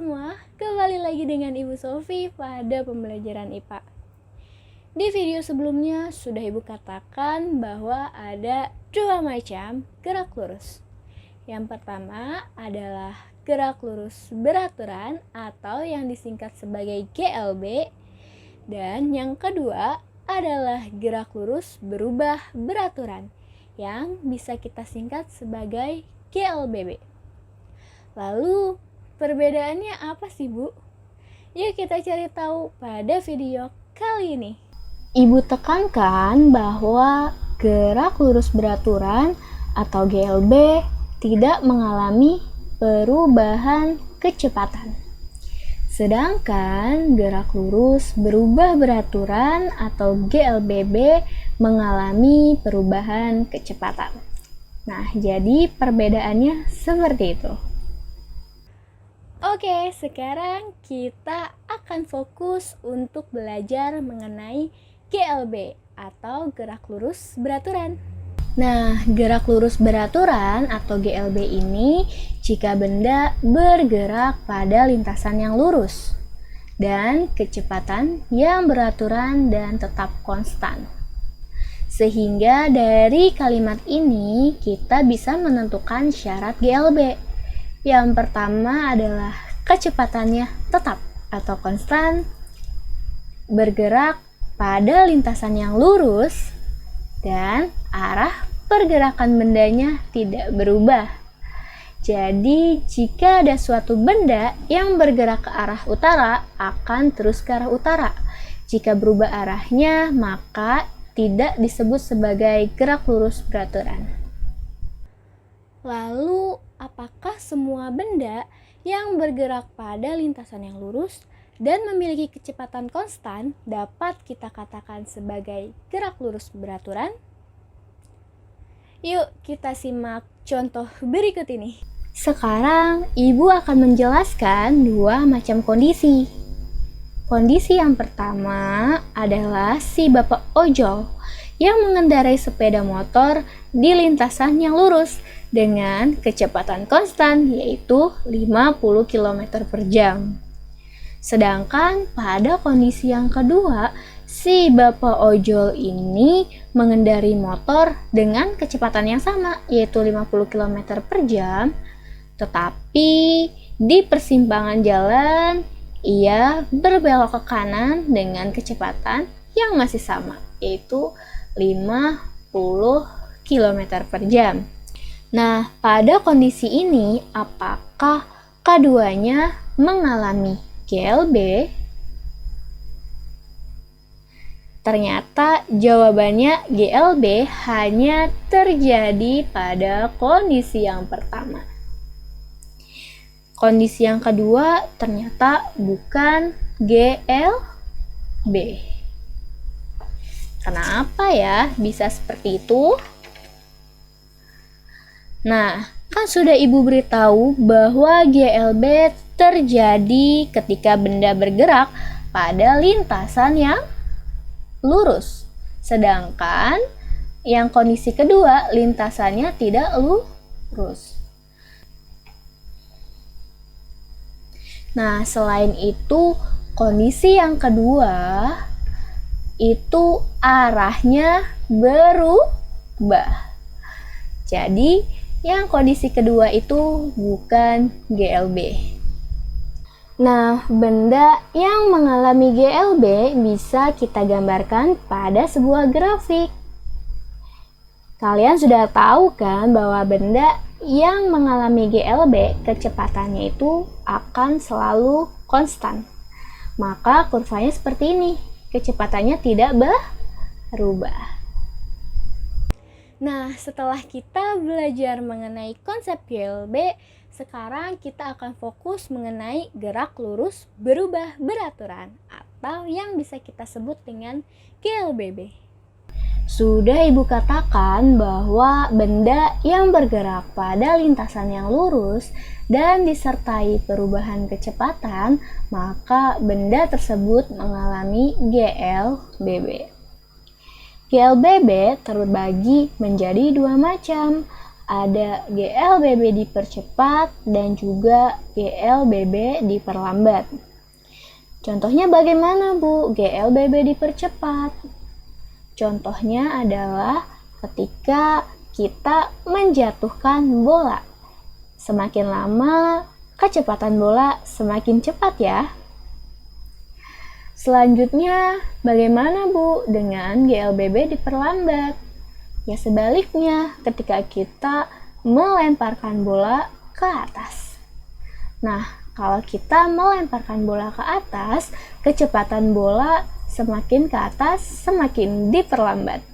semua, kembali lagi dengan Ibu Sofi pada pembelajaran IPA. Di video sebelumnya sudah Ibu katakan bahwa ada dua macam gerak lurus. Yang pertama adalah gerak lurus beraturan atau yang disingkat sebagai GLB. Dan yang kedua adalah gerak lurus berubah beraturan yang bisa kita singkat sebagai GLBB. Lalu perbedaannya apa sih, Bu? Yuk kita cari tahu pada video kali ini. Ibu tekankan bahwa gerak lurus beraturan atau GLB tidak mengalami perubahan kecepatan. Sedangkan gerak lurus berubah beraturan atau GLBB mengalami perubahan kecepatan. Nah, jadi perbedaannya seperti itu. Oke, sekarang kita akan fokus untuk belajar mengenai GLB atau gerak lurus beraturan. Nah, gerak lurus beraturan atau GLB ini jika benda bergerak pada lintasan yang lurus dan kecepatan yang beraturan dan tetap konstan. Sehingga dari kalimat ini kita bisa menentukan syarat GLB. Yang pertama adalah kecepatannya tetap atau konstan, bergerak pada lintasan yang lurus, dan arah pergerakan bendanya tidak berubah. Jadi, jika ada suatu benda yang bergerak ke arah utara, akan terus ke arah utara. Jika berubah arahnya, maka tidak disebut sebagai gerak lurus beraturan. Lalu, apakah semua benda yang bergerak pada lintasan yang lurus dan memiliki kecepatan konstan dapat kita katakan sebagai gerak lurus beraturan? Yuk kita simak contoh berikut ini. Sekarang Ibu akan menjelaskan dua macam kondisi. Kondisi yang pertama adalah si Bapak ojol yang mengendarai sepeda motor di lintasan yang lurus dengan kecepatan konstan yaitu 50 km per jam. Sedangkan pada kondisi yang kedua, si Bapak ojol ini mengendarai motor dengan kecepatan yang sama yaitu 50 km per jam, tetapi di persimpangan jalan ia berbelok ke kanan dengan kecepatan yang masih sama yaitu 50 km per jam. Nah, pada kondisi ini apakah keduanya mengalami GLB? Ternyata jawabannya GLB hanya terjadi pada kondisi yang pertama. Kondisi yang kedua ternyata bukan GLB. Kenapa ya bisa seperti itu? Nah, kan sudah Ibu beritahu bahwa GLB terjadi ketika benda bergerak pada lintasan yang lurus. Sedangkan yang kondisi kedua lintasannya tidak lurus. Nah, selain itu kondisi yang kedua itu arahnya berubah. Jadi, yang kondisi kedua itu bukan GLB. Nah, benda yang mengalami GLB bisa kita gambarkan pada sebuah grafik. Kalian sudah tahu kan bahwa benda yang mengalami GLB kecepatannya itu akan selalu konstan. Maka kurvanya seperti ini, kecepatannya tidak berubah. Nah, setelah kita belajar mengenai konsep GLB, sekarang kita akan fokus mengenai gerak lurus berubah beraturan atau yang bisa kita sebut dengan GLBB. Sudah Ibu katakan bahwa benda yang bergerak pada lintasan yang lurus dan disertai perubahan kecepatan, maka benda tersebut mengalami GLBB. GLBB terbagi menjadi dua macam. ada GLBB dipercepat dan juga GLBB diperlambat. Contohnya bagaimana, Bu, GLBB dipercepat? Contohnya adalah ketika kita menjatuhkan bola. Semakin lama, kecepatan bola semakin cepat ya. Selanjutnya, bagaimana Bu dengan GLBB diperlambat? Ya sebaliknya, ketika kita melemparkan bola ke atas. Nah, kalau kita melemparkan bola ke atas, kecepatan bola semakin ke atas, semakin diperlambat.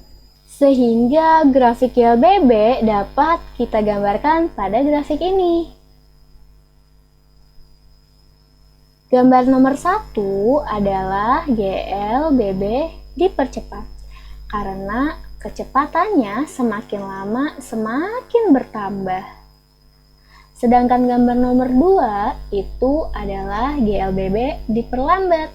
Sehingga grafik GLBB dapat kita gambarkan pada grafik ini. Gambar nomor 1 adalah GLBB dipercepat karena kecepatannya semakin lama semakin bertambah. Sedangkan gambar nomor 2 itu adalah GLBB diperlambat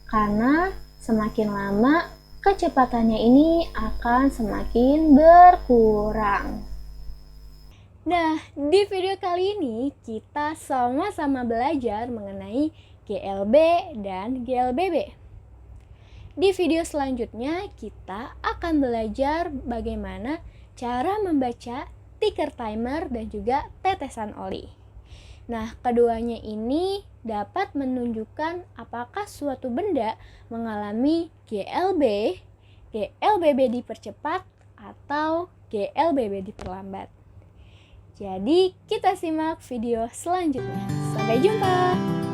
karena semakin lama kecepatannya ini akan semakin berkurang. Nah, di video kali ini kita sama-sama belajar mengenai GLB dan GLBB. Di video selanjutnya kita akan belajar bagaimana cara membaca ticker timer dan juga tetesan oli. Nah, keduanya ini dapat menunjukkan apakah suatu benda mengalami GLB, GLBB dipercepat, atau GLBB diperlambat. Jadi, kita simak video selanjutnya. Sampai jumpa!